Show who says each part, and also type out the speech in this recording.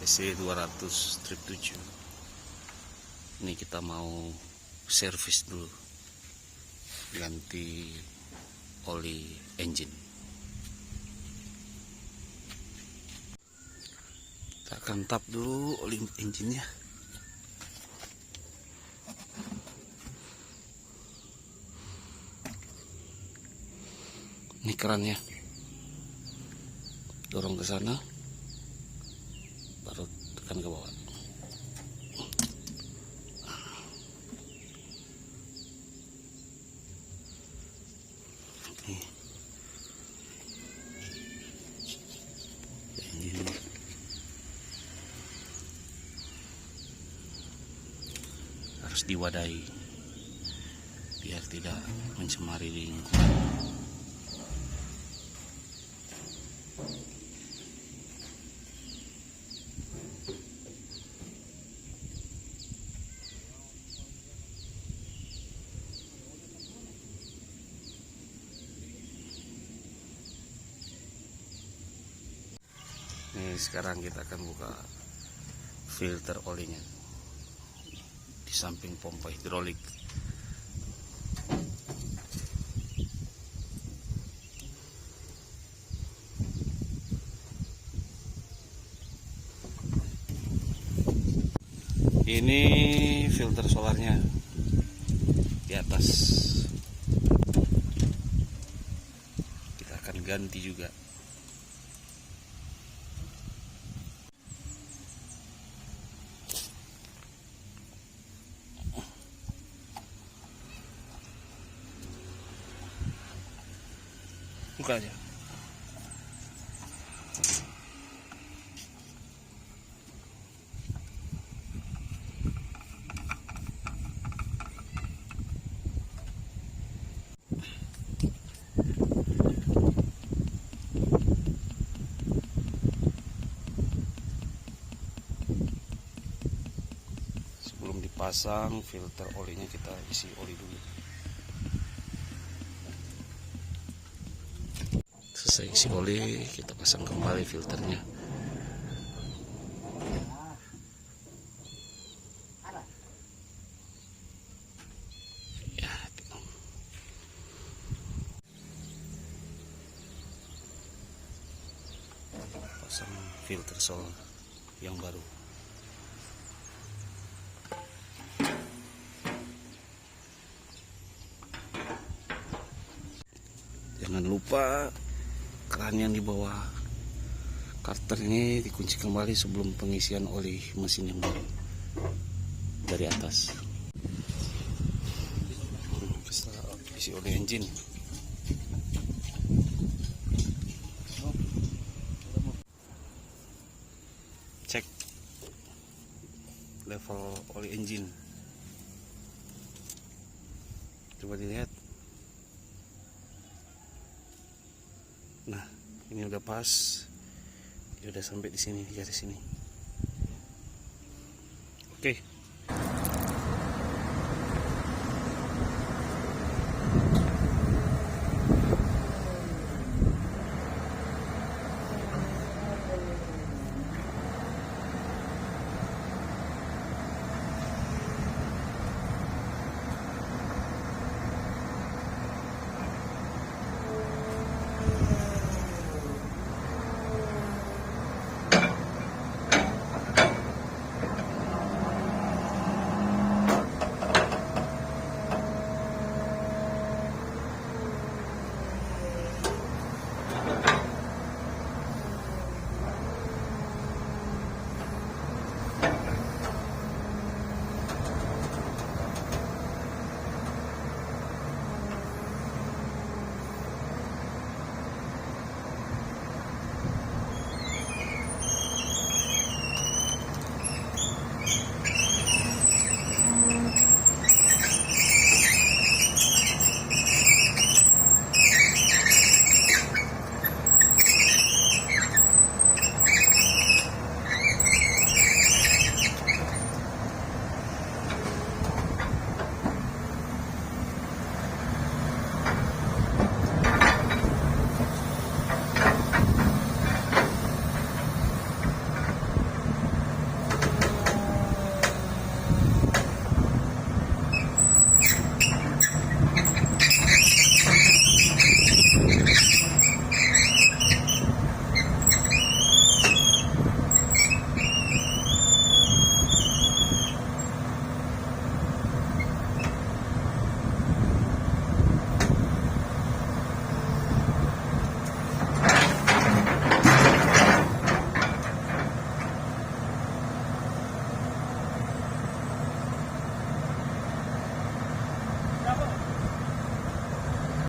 Speaker 1: SC200 strip 7. Ini kita mau servis dulu, ganti oli engine. Kita akan tap dulu oli engine-nya. Ini kerannya, dorong ke sana, baru tekan ke bawah. Ini harus diwadahi biar tidak mencemari lingkungan. Ini sekarang kita akan buka filter olinya di samping pompa hidrolik. Ini filter solarnya di atas. Kita akan ganti juga. Buka aja. Sebelum dipasang filter olinya, kita isi oli dulu. Selesai isi oli, kita pasang kembali filternya. Ya, pasang filter solar yang baru. Jangan lupa keran yang di bawah karter ini dikunci kembali sebelum pengisian oli mesin yang baru dari atas. Kita isi oli engine. Cek level oli engine. Coba dilihat. Nah, ini udah pas. Ini udah sampai di sini, di garis sini. Oke.